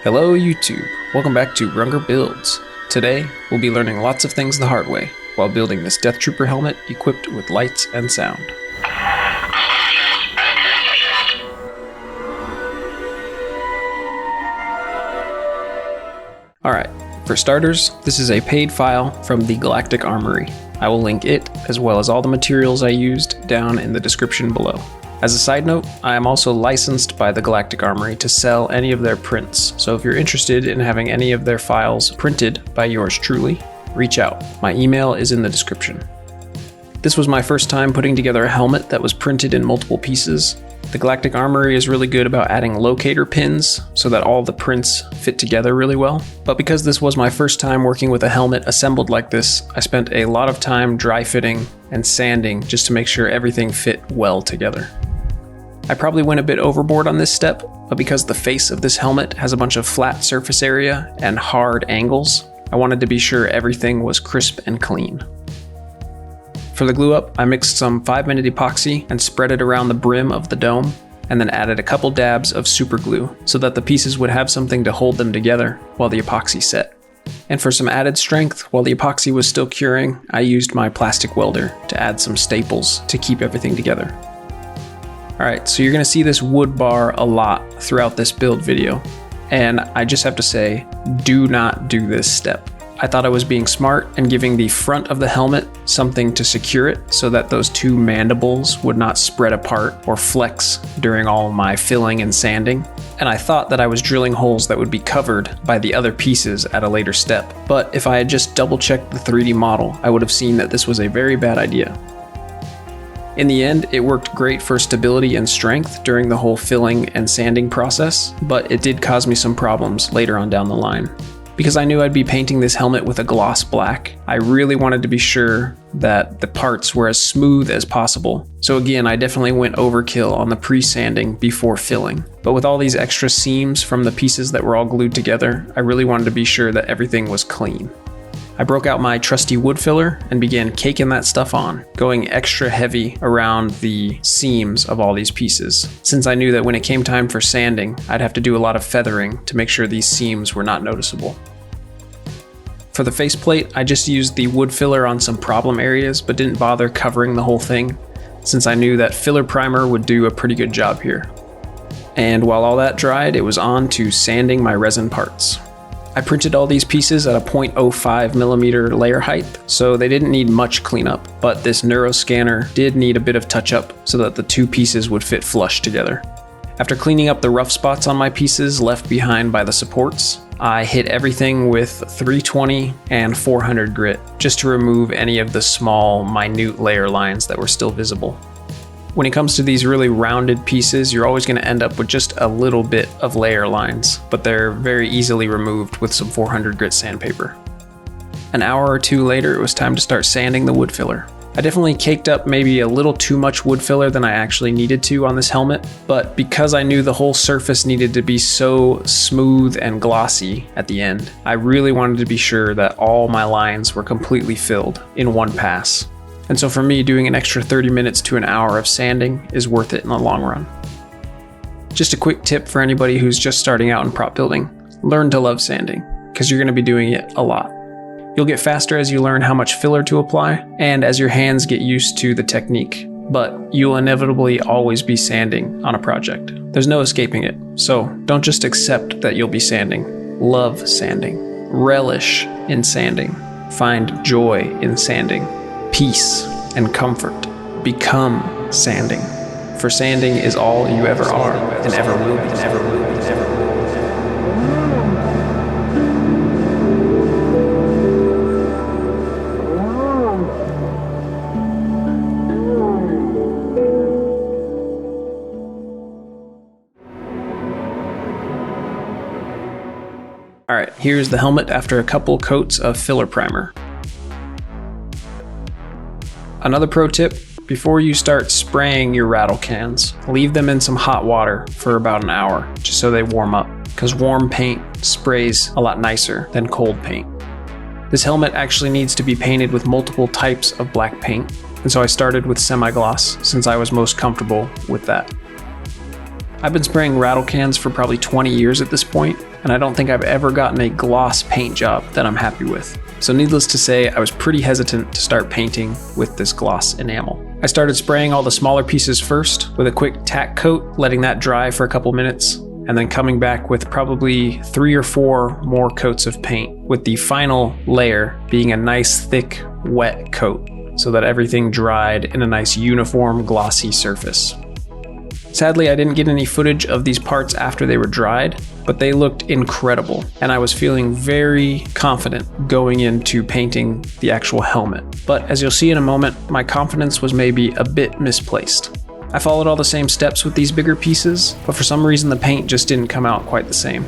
Hello YouTube, welcome back to Runger Builds. Today, we'll be learning lots of things the hard way, while building this Death Trooper helmet equipped with lights and sound. Alright, for starters, this is a paid file from the Galactic Armory. I will link it, as well as all the materials I used, down in the description below. As a side note, I am also licensed by the Galactic Armory to sell any of their prints, so if you're interested in having any of their files printed by yours truly, reach out. My email is in the description. This was my first time putting together a helmet that was printed in multiple pieces. The Galactic Armory is really good about adding locator pins so that all the prints fit together really well. But because this was my first time working with a helmet assembled like this, I spent a lot of time dry fitting and sanding just to make sure everything fit well together. I probably went a bit overboard on this step, but because the face of this helmet has a bunch of flat surface area and hard angles, I wanted to be sure everything was crisp and clean. For the glue up, I mixed some 5-minute epoxy and spread it around the brim of the dome, and then added a couple dabs of super glue so that the pieces would have something to hold them together while the epoxy set. And for some added strength, while the epoxy was still curing, I used my plastic welder to add some staples to keep everything together. Alright, so you're going to see this wood bar a lot throughout this build video, and I just have to say, do not do this step. I thought I was being smart and giving the front of the helmet something to secure it so that those two mandibles would not spread apart or flex during all my filling and sanding, and I thought that I was drilling holes that would be covered by the other pieces at a later step, but if I had just double-checked the 3D model, I would have seen that this was a very bad idea. In the end, it worked great for stability and strength during the whole filling and sanding process, but it did cause me some problems later on down the line. Because I knew I'd be painting this helmet with a gloss black, I really wanted to be sure that the parts were as smooth as possible. So again, I definitely went overkill on the pre-sanding before filling. But with all these extra seams from the pieces that were all glued together, I really wanted to be sure that everything was clean. I broke out my trusty wood filler and began caking that stuff on, going extra heavy around the seams of all these pieces, since I knew that when it came time for sanding, I'd have to do a lot of feathering to make sure these seams were not noticeable. For the faceplate, I just used the wood filler on some problem areas, but didn't bother covering the whole thing, since I knew that filler primer would do a pretty good job here. And while all that dried, it was on to sanding my resin parts. I printed all these pieces at a 0.05mm layer height, so they didn't need much cleanup, but this neuroscanner did need a bit of touch-up so that the two pieces would fit flush together. After cleaning up the rough spots on my pieces left behind by the supports, I hit everything with 320 and 400 grit, just to remove any of the small, minute layer lines that were still visible. When it comes to these really rounded pieces, you're always going to end up with just a little bit of layer lines, but they're very easily removed with some 400 grit sandpaper. An hour or two later, it was time to start sanding the wood filler. I definitely caked up maybe a little too much wood filler than I actually needed to on this helmet, but because I knew the whole surface needed to be so smooth and glossy at the end, I really wanted to be sure that all my lines were completely filled in one pass. And so for me, doing an extra 30 minutes to an hour of sanding is worth it in the long run. Just a quick tip for anybody who's just starting out in prop building: learn to love sanding, because you're going to be doing it a lot. You'll get faster as you learn how much filler to apply, and as your hands get used to the technique, but you'll inevitably always be sanding on a project. There's no escaping it, so don't just accept that you'll be sanding. Love sanding. Relish in sanding. Find joy in sanding. Peace and comfort. Become sanding. For sanding is all you ever are and ever will be. Alright, here's the helmet after a couple coats of filler primer. Another pro tip: before you start spraying your rattle cans, leave them in some hot water for about an hour, just so they warm up, because warm paint sprays a lot nicer than cold paint. This helmet actually needs to be painted with multiple types of black paint, and so I started with semi-gloss since I was most comfortable with that. I've been spraying rattle cans for probably 20 years at this point, and I don't think I've ever gotten a gloss paint job that I'm happy with. So needless to say, I was pretty hesitant to start painting with this gloss enamel. I started spraying all the smaller pieces first with a quick tack coat, letting that dry for a couple minutes, and then coming back with probably 3 or 4 more coats of paint, with the final layer being a nice thick wet coat so that everything dried in a nice uniform glossy surface. Sadly, I didn't get any footage of these parts after they were dried, but they looked incredible, and I was feeling very confident going into painting the actual helmet. But as you'll see in a moment, my confidence was maybe a bit misplaced. I followed all the same steps with these bigger pieces, but for some reason the paint just didn't come out quite the same.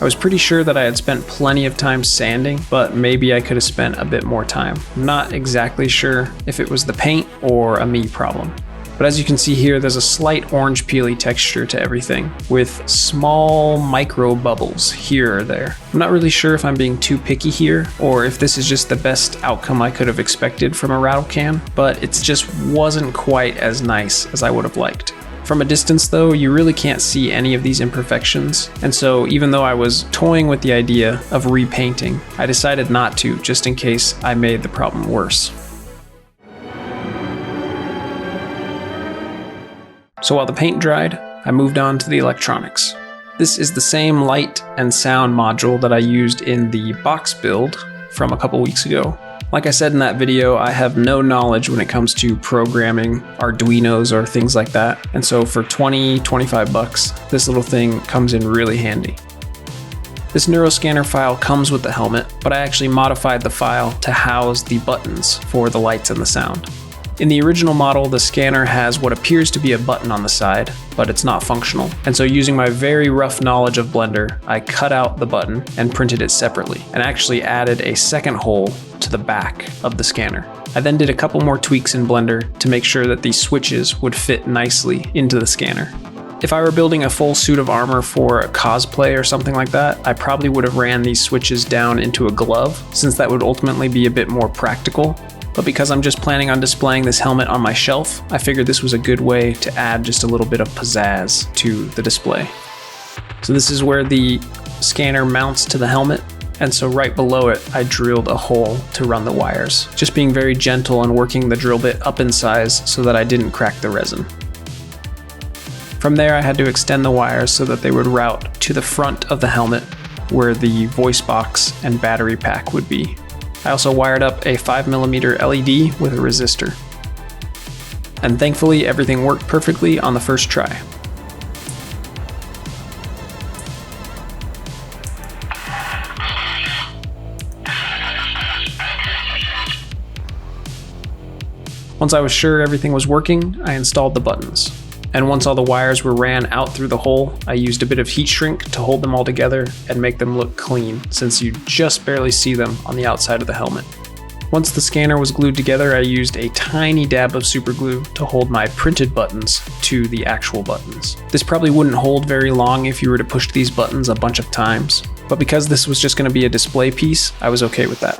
I was pretty sure that I had spent plenty of time sanding, but maybe I could have spent a bit more time. I'm not exactly sure if it was the paint or a me problem. But as you can see here, there's a slight orange peely texture to everything, with small micro bubbles here or there. I'm not really sure if I'm being too picky here, or if this is just the best outcome I could have expected from a rattle can, but it just wasn't quite as nice as I would have liked. From a distance though, you really can't see any of these imperfections, and so even though I was toying with the idea of repainting, I decided not to, just in case I made the problem worse. So while the paint dried, I moved on to the electronics. This is the same light and sound module that I used in the box build from a couple weeks ago. Like I said in that video, I have no knowledge when it comes to programming Arduinos or things like that, and so for 20-25 bucks, this little thing comes in really handy. This neuroscanner file comes with the helmet, but I actually modified the file to house the buttons for the lights and the sound. In the original model, the scanner has what appears to be a button on the side, but it's not functional. And so using my very rough knowledge of Blender, I cut out the button and printed it separately, and actually added a second hole to the back of the scanner. I then did a couple more tweaks in Blender to make sure that these switches would fit nicely into the scanner. If I were building a full suit of armor for a cosplay or something like that, I probably would have ran these switches down into a glove, since that would ultimately be a bit more practical. But because I'm just planning on displaying this helmet on my shelf, I figured this was a good way to add just a little bit of pizzazz to the display. So this is where the scanner mounts to the helmet, and so right below it, I drilled a hole to run the wires, just being very gentle and working the drill bit up in size so that I didn't crack the resin. From there, I had to extend the wires so that they would route to the front of the helmet, where the voice box and battery pack would be. I also wired up a 5mm LED with a resistor. And thankfully, everything worked perfectly on the first try. Once I was sure everything was working, I installed the buttons. And once all the wires were ran out through the hole, I used a bit of heat shrink to hold them all together and make them look clean, since you just barely see them on the outside of the helmet. Once the scanner was glued together, I used a tiny dab of super glue to hold my printed buttons to the actual buttons. This probably wouldn't hold very long if you were to push these buttons a bunch of times, but because this was just going to be a display piece, I was okay with that.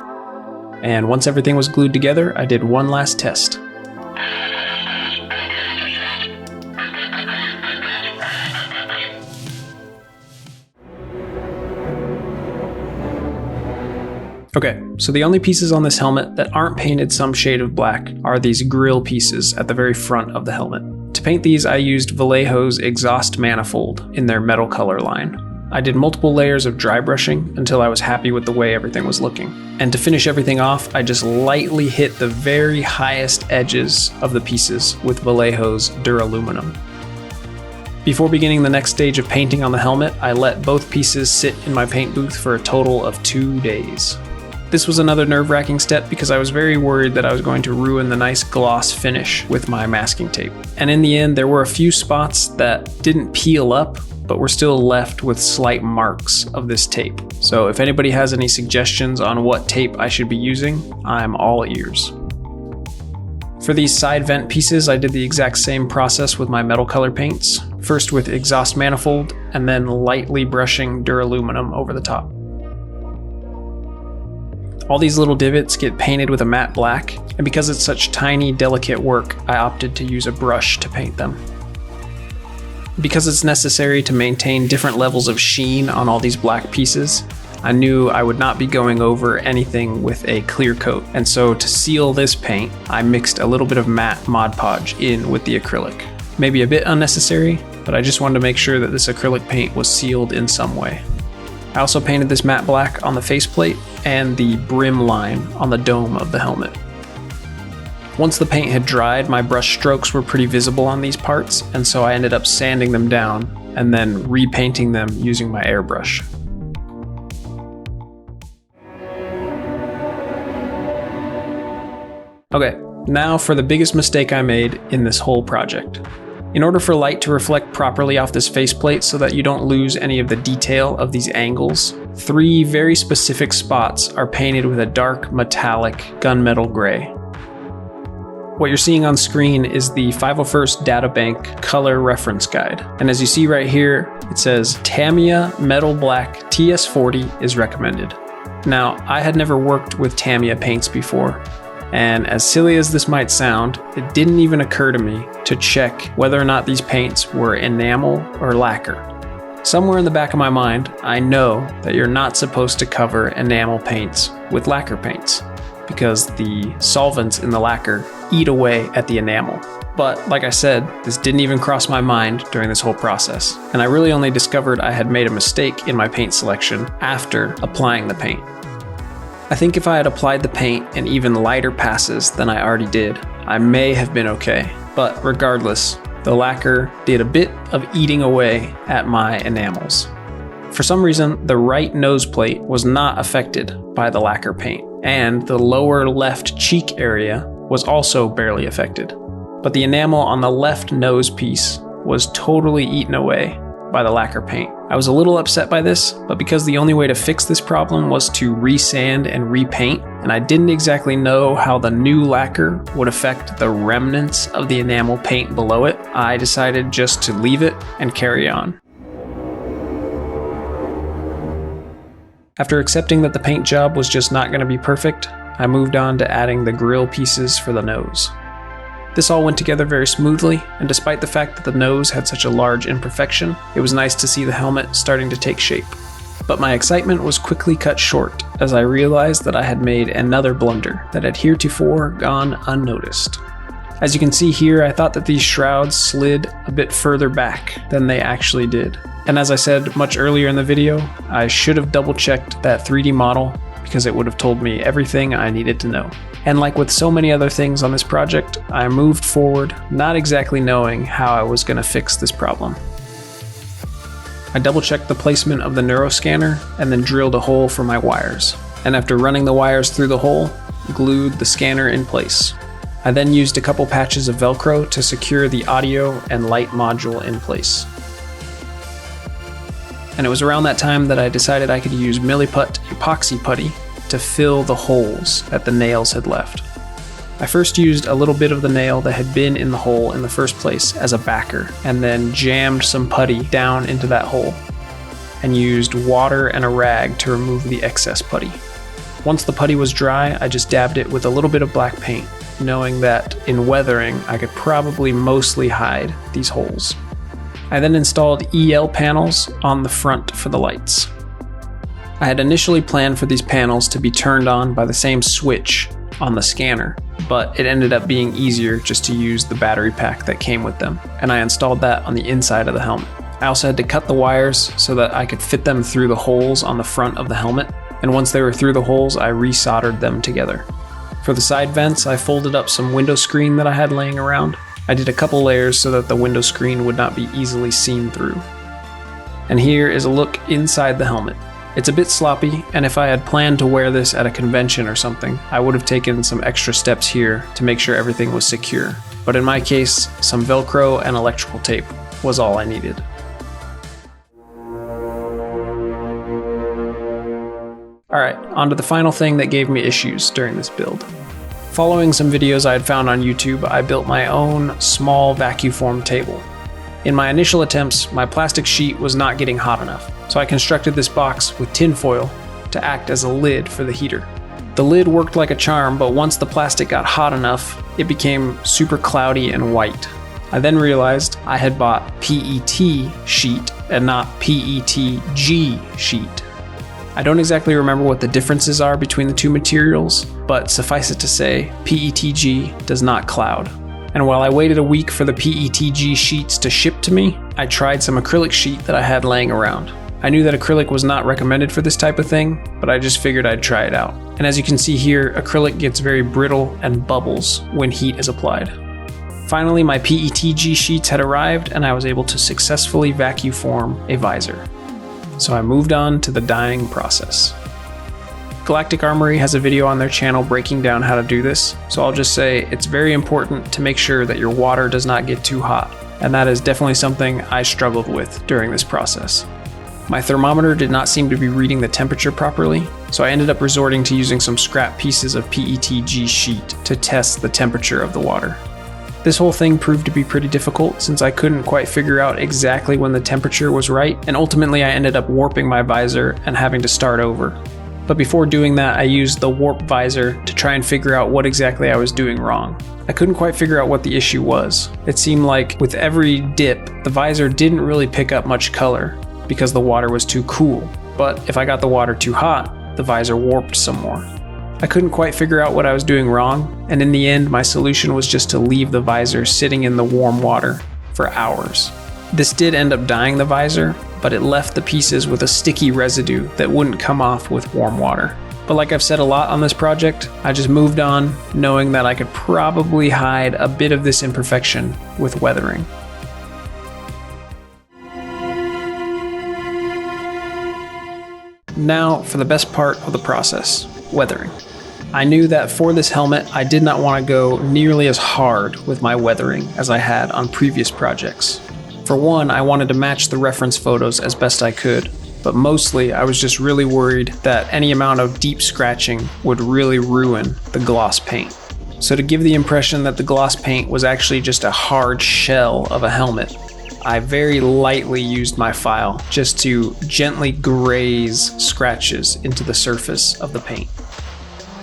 And once everything was glued together, I did one last test. Okay, so the only pieces on this helmet that aren't painted some shade of black are these grill pieces at the very front of the helmet. To paint these, I used Vallejo's exhaust manifold in their metal color line. I did multiple layers of dry brushing until I was happy with the way everything was looking. And to finish everything off, I just lightly hit the very highest edges of the pieces with Vallejo's Duraluminum. Before beginning the next stage of painting on the helmet, I let both pieces sit in my paint booth for a total of 2 days. This was another nerve-wracking step because I was very worried that I was going to ruin the nice gloss finish with my masking tape. And in the end, there were a few spots that didn't peel up, but were still left with slight marks of this tape. So if anybody has any suggestions on what tape I should be using, I'm all ears. For these side vent pieces, I did the exact same process with my metal color paints. First with exhaust manifold, and then lightly brushing Duraluminum over the top. All these little divots get painted with a matte black, and because it's such tiny, delicate work, I opted to use a brush to paint them. Because it's necessary to maintain different levels of sheen on all these black pieces, I knew I would not be going over anything with a clear coat, and so to seal this paint, I mixed a little bit of matte Mod Podge in with the acrylic. Maybe a bit unnecessary, but I just wanted to make sure that this acrylic paint was sealed in some way. I also painted this matte black on the faceplate and the brim line on the dome of the helmet. Once the paint had dried, my brush strokes were pretty visible on these parts, and so I ended up sanding them down and then repainting them using my airbrush. Okay, now for the biggest mistake I made in this whole project. In order for light to reflect properly off this faceplate so that you don't lose any of the detail of these angles, 3 very specific spots are painted with a dark metallic gunmetal gray. What you're seeing on screen is the 501st Databank color reference guide. And as you see right here, it says Tamiya Metal Black TS40 is recommended. Now, I had never worked with Tamiya paints before, and as silly as this might sound, it didn't even occur to me to check whether or not these paints were enamel or lacquer. Somewhere in the back of my mind, I know that you're not supposed to cover enamel paints with lacquer paints, because the solvents in the lacquer eat away at the enamel. But like I said, this didn't even cross my mind during this whole process, and I really only discovered I had made a mistake in my paint selection after applying the paint. I think if I had applied the paint in even lighter passes than I already did, I may have been okay. But regardless, the lacquer did a bit of eating away at my enamels. For some reason, the right nose plate was not affected by the lacquer paint, and the lower left cheek area was also barely affected. But the enamel on the left nose piece was totally eaten away by the lacquer paint. I was a little upset by this, but because the only way to fix this problem was to resand and repaint, and I didn't exactly know how the new lacquer would affect the remnants of the enamel paint below it, I decided just to leave it and carry on. After accepting that the paint job was just not going to be perfect, I moved on to adding the grill pieces for the nose. This all went together very smoothly, and despite the fact that the nose had such a large imperfection, it was nice to see the helmet starting to take shape. But my excitement was quickly cut short as I realized that I had made another blunder that had heretofore gone unnoticed. As you can see here, I thought that these shrouds slid a bit further back than they actually did. And as I said much earlier in the video, I should have double-checked that 3D model because it would have told me everything I needed to know. And like with so many other things on this project, I moved forward not exactly knowing how I was going to fix this problem. I double-checked the placement of the neuroscanner and then drilled a hole for my wires. And after running the wires through the hole, glued the scanner in place. I then used a couple patches of Velcro to secure the audio and light module in place. And it was around that time that I decided I could use Milliput epoxy putty to fill the holes that the nails had left. I first used a little bit of the nail that had been in the hole in the first place as a backer, and then jammed some putty down into that hole, and used water and a rag to remove the excess putty. Once the putty was dry, I just dabbed it with a little bit of black paint, knowing that in weathering I could probably mostly hide these holes. I then installed EL panels on the front for the lights. I had initially planned for these panels to be turned on by the same switch on the scanner, but it ended up being easier just to use the battery pack that came with them, and I installed that on the inside of the helmet. I also had to cut the wires so that I could fit them through the holes on the front of the helmet, and once they were through the holes, I resoldered them together. For the side vents, I folded up some window screen that I had laying around. I did a couple layers so that the window screen would not be easily seen through. And here is a look inside the helmet. It's a bit sloppy, and if I had planned to wear this at a convention or something, I would have taken some extra steps here to make sure everything was secure. But in my case, some Velcro and electrical tape was all I needed. Alright, on to the final thing that gave me issues during this build. Following some videos I had found on YouTube, I built my own small vacuum table. In my initial attempts, my plastic sheet was not getting hot enough, so I constructed this box with tin foil to act as a lid for the heater. The lid worked like a charm, but once the plastic got hot enough, it became super cloudy and white. I then realized I had bought PET sheet and not PETG sheet. I don't exactly remember what the differences are between the two materials, but suffice it to say, PETG does not cloud. And while I waited a week for the PETG sheets to ship to me, I tried some acrylic sheet that I had laying around. I knew that acrylic was not recommended for this type of thing, but I just figured I'd try it out. And as you can see here, acrylic gets very brittle and bubbles when heat is applied. Finally, my PETG sheets had arrived and I was able to successfully vacuum form a visor. So I moved on to the dyeing process. Galactic Armory has a video on their channel breaking down how to do this, so I'll just say it's very important to make sure that your water does not get too hot, and that is definitely something I struggled with during this process. My thermometer did not seem to be reading the temperature properly, so I ended up resorting to using some scrap pieces of PETG sheet to test the temperature of the water. This whole thing proved to be pretty difficult since I couldn't quite figure out exactly when the temperature was right, and ultimately I ended up warping my visor and having to start over. But before doing that, I used the warp visor to try and figure out what exactly I was doing wrong. I couldn't quite figure out what the issue was. It seemed like with every dip, the visor didn't really pick up much color because the water was too cool. But if I got the water too hot, the visor warped some more. I couldn't quite figure out what I was doing wrong, and in the end, my solution was just to leave the visor sitting in the warm water for hours. This did end up dyeing the visor, but it left the pieces with a sticky residue that wouldn't come off with warm water. But like I've said a lot on this project, I just moved on, knowing that I could probably hide a bit of this imperfection with weathering. Now for the best part of the process, weathering. I knew that for this helmet, I did not want to go nearly as hard with my weathering as I had on previous projects. For one, I wanted to match the reference photos as best I could, but mostly I was just really worried that any amount of deep scratching would really ruin the gloss paint. So to give the impression that the gloss paint was actually just a hard shell of a helmet, I very lightly used my file just to gently graze scratches into the surface of the paint.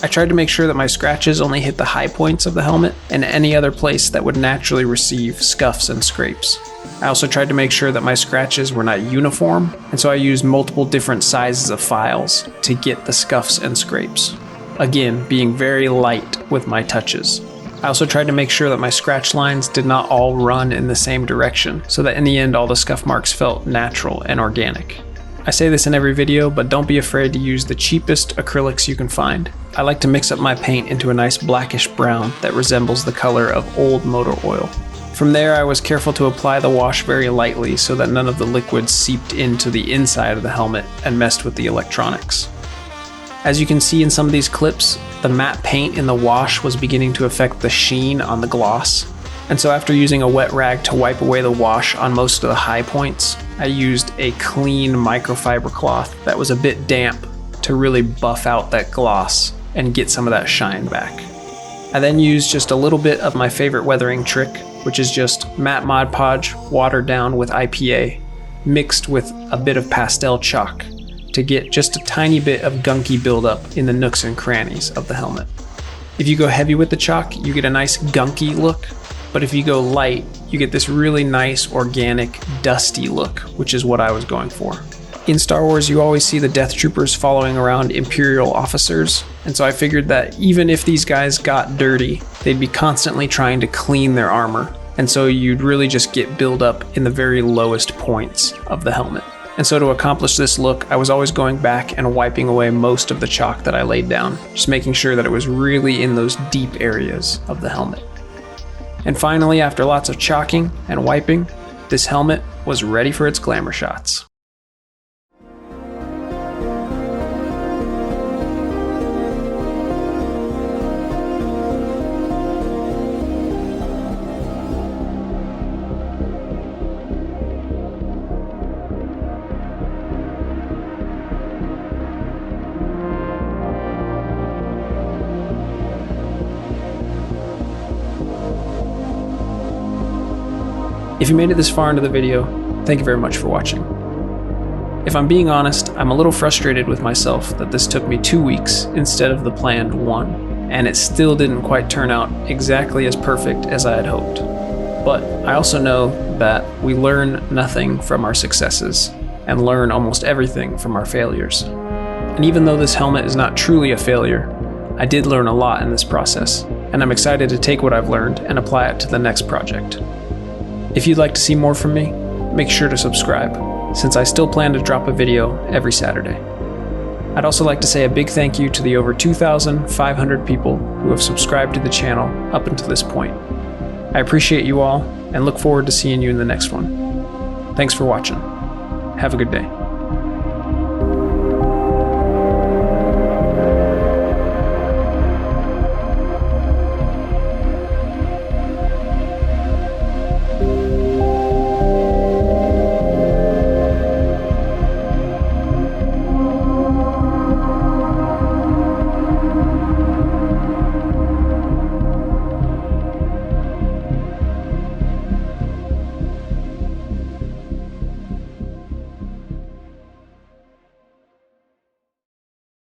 I tried to make sure that my scratches only hit the high points of the helmet and any other place that would naturally receive scuffs and scrapes. I also tried to make sure that my scratches were not uniform, and so I used multiple different sizes of files to get the scuffs and scrapes. Again, being very light with my touches. I also tried to make sure that my scratch lines did not all run in the same direction, so that in the end all the scuff marks felt natural and organic. I say this in every video, but don't be afraid to use the cheapest acrylics you can find. I like to mix up my paint into a nice blackish brown that resembles the color of old motor oil. From there, I was careful to apply the wash very lightly so that none of the liquid seeped into the inside of the helmet and messed with the electronics. As you can see in some of these clips, the matte paint in the wash was beginning to affect the sheen on the gloss. And so after using a wet rag to wipe away the wash on most of the high points, I used a clean microfiber cloth that was a bit damp to really buff out that gloss and get some of that shine back. I then used just a little bit of my favorite weathering trick, which is just matte Mod Podge watered down with IPA, mixed with a bit of pastel chalk to get just a tiny bit of gunky buildup in the nooks and crannies of the helmet. If you go heavy with the chalk, you get a nice gunky look, but if you go light, you get this really nice, organic, dusty look, which is what I was going for. In Star Wars, you always see the Death Troopers following around Imperial officers, and so I figured that even if these guys got dirty, they'd be constantly trying to clean their armor, and so you'd really just get buildup in the very lowest points of the helmet. And so to accomplish this look, I was always going back and wiping away most of the chalk that I laid down, just making sure that it was really in those deep areas of the helmet. And finally, after lots of chalking and wiping, this helmet was ready for its glamour shots. If you made it this far into the video, thank you very much for watching. If I'm being honest, I'm a little frustrated with myself that this took me 2 weeks instead of the planned 1, and it still didn't quite turn out exactly as perfect as I had hoped. But I also know that we learn nothing from our successes and learn almost everything from our failures. And even though this helmet is not truly a failure, I did learn a lot in this process, and I'm excited to take what I've learned and apply it to the next project. If you'd like to see more from me, make sure to subscribe, since I still plan to drop a video every Saturday. I'd also like to say a big thank you to the over 2,500 people who have subscribed to the channel up until this point. I appreciate you all and look forward to seeing you in the next one. Thanks for watching. Have a good day.